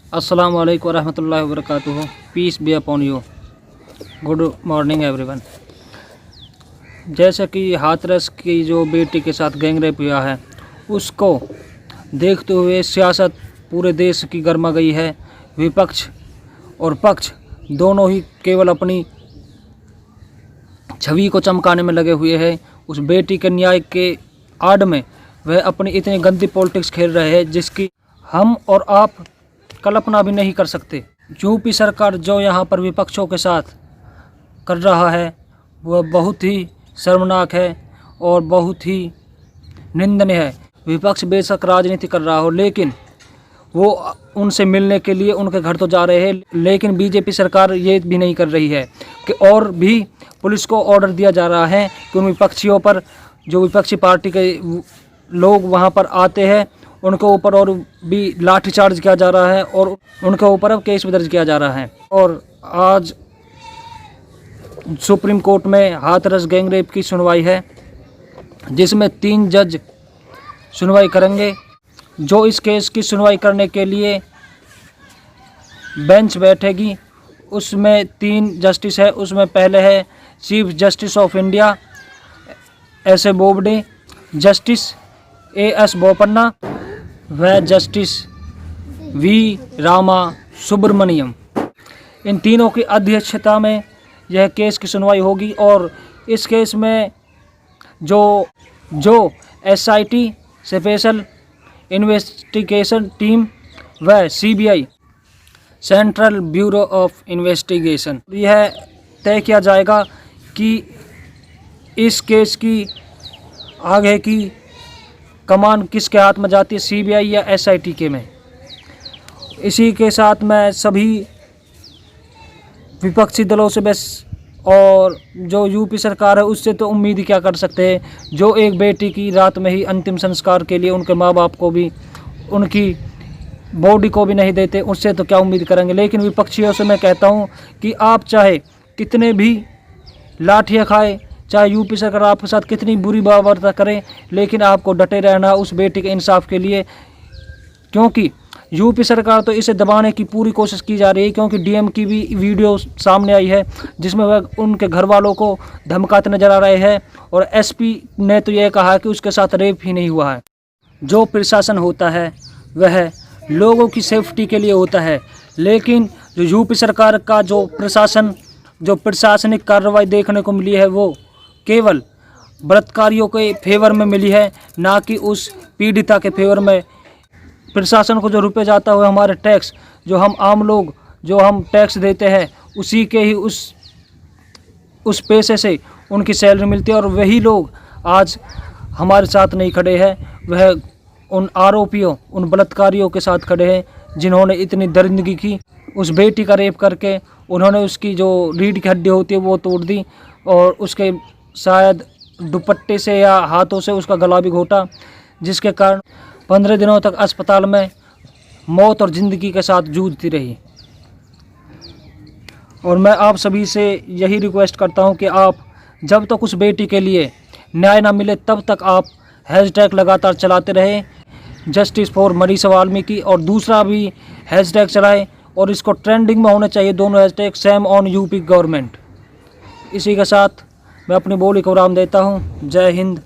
अस्सलामु अलैकुम वरहमतुल्लाहि वबरकातुहू। Peace be upon you. Good morning everyone. जैसे कि हाथरस की जो बेटी के साथ गैंगरेप हुआ है, उसको देखते हुए सियासत पूरे देश की गर्मा गई है। विपक्ष और पक्ष दोनों ही केवल अपनी छवि को चमकाने में लगे हुए हैं। उस बेटी के न्याय के आड़ में वह अपनी इतनी गंदी पॉलिटिक्स खेल रहे हैं जिसकी हम और आप कल्पना भी नहीं कर सकते। यूपी सरकार जो यहाँ पर विपक्षों के साथ कर रहा है वह बहुत ही शर्मनाक है और बहुत ही निंदनीय है। विपक्ष बेशक राजनीति कर रहा हो, लेकिन वो उनसे मिलने के लिए उनके घर तो जा रहे हैं, लेकिन बीजेपी सरकार ये भी नहीं कर रही है कि और भी पुलिस को ऑर्डर दिया जा रहा है कि उन विपक्षियों पर, जो विपक्षी पार्टी के लोग वहाँ पर आते हैं, उनके ऊपर और भी लाठीचार्ज किया जा रहा है और उनके ऊपर अब केस भी दर्ज किया जा रहा है। और आज सुप्रीम कोर्ट में हाथरस गैंगरेप की सुनवाई है, जिसमें 3 जज सुनवाई करेंगे। जो इस केस की सुनवाई करने के लिए बेंच बैठेगी उसमें 3 जस्टिस है। उसमें पहले है chief justice of India S A Bobde, justice AS Bopanna व जस्टिस वी रामा सुब्रमण्यम। इन तीनों की अध्यक्षता में यह केस की सुनवाई होगी और इस केस में जो SIT स्पेशल इन्वेस्टिगेशन टीम व CBI central bureau of investigation, यह तय किया जाएगा कि इस केस की आगे की कमान किसके हाथ में जाती है, CBI या SIT के में। इसी के साथ मैं सभी विपक्षी दलों से बस, और जो यूपी सरकार है उससे तो उम्मीद क्या कर सकते हैं, जो एक बेटी की रात में ही अंतिम संस्कार के लिए उनके माँ बाप को भी, उनकी बॉडी को भी नहीं देते, उससे तो क्या उम्मीद करेंगे। लेकिन विपक्षियों से मैं कहता हूँ कि आप चाहे कितने भी लाठियाँ खाए, चाहे यूपी सरकार आपके साथ कितनी बुरी बर्ताव करे, लेकिन आपको डटे रहना उस बेटी के इंसाफ के लिए, क्योंकि यूपी सरकार तो इसे दबाने की पूरी कोशिश की जा रही है। क्योंकि DM की भी वीडियो सामने आई है जिसमें वह उनके घर वालों को धमकाते नजर आ रहे हैं और SP ने तो यह कहा कि उसके साथ रेप ही नहीं हुआ है। जो प्रशासन होता है वह लोगों की सेफ्टी के लिए होता है, लेकिन जो यूपी सरकार का जो प्रशासनिक कार्रवाई देखने को मिली है वो केवल बलात्कारियों के फेवर में मिली है, ना कि उस पीड़िता के फेवर में। प्रशासन को जो रुपए जाता है हमारे टैक्स, जो हम आम लोग जो हम टैक्स देते हैं, उसी के ही उस पैसे से उनकी सैलरी मिलती है। और वही लोग आज हमारे साथ नहीं खड़े हैं, वह उन आरोपियों, उन बलात्कारियों के साथ खड़े हैं जिन्होंने इतनी दरिंदगी की। उस बेटी का रेप करके उन्होंने उसकी जो रीढ़ की हड्डी होती है वो तोड़ दी और उसके शायद दुपट्टे से या हाथों से उसका गला भी घोटा, जिसके कारण 15 दिनों तक अस्पताल में मौत और ज़िंदगी के साथ जूझती रही। और मैं आप सभी से यही रिक्वेस्ट करता हूं कि आप जब तक उस बेटी के लिए न्याय ना मिले तब तक आप हैशटैग लगातार चलाते रहें, जस्टिस फॉर मनीषा वाल्मीकि, और दूसरा भी हैशटैग चलाएं और इसको ट्रेंडिंग में होने चाहिए दोनों hashtag, same on UP government. इसी के साथ मैं अपनी बोली को विराम देता हूँ। जय हिंद।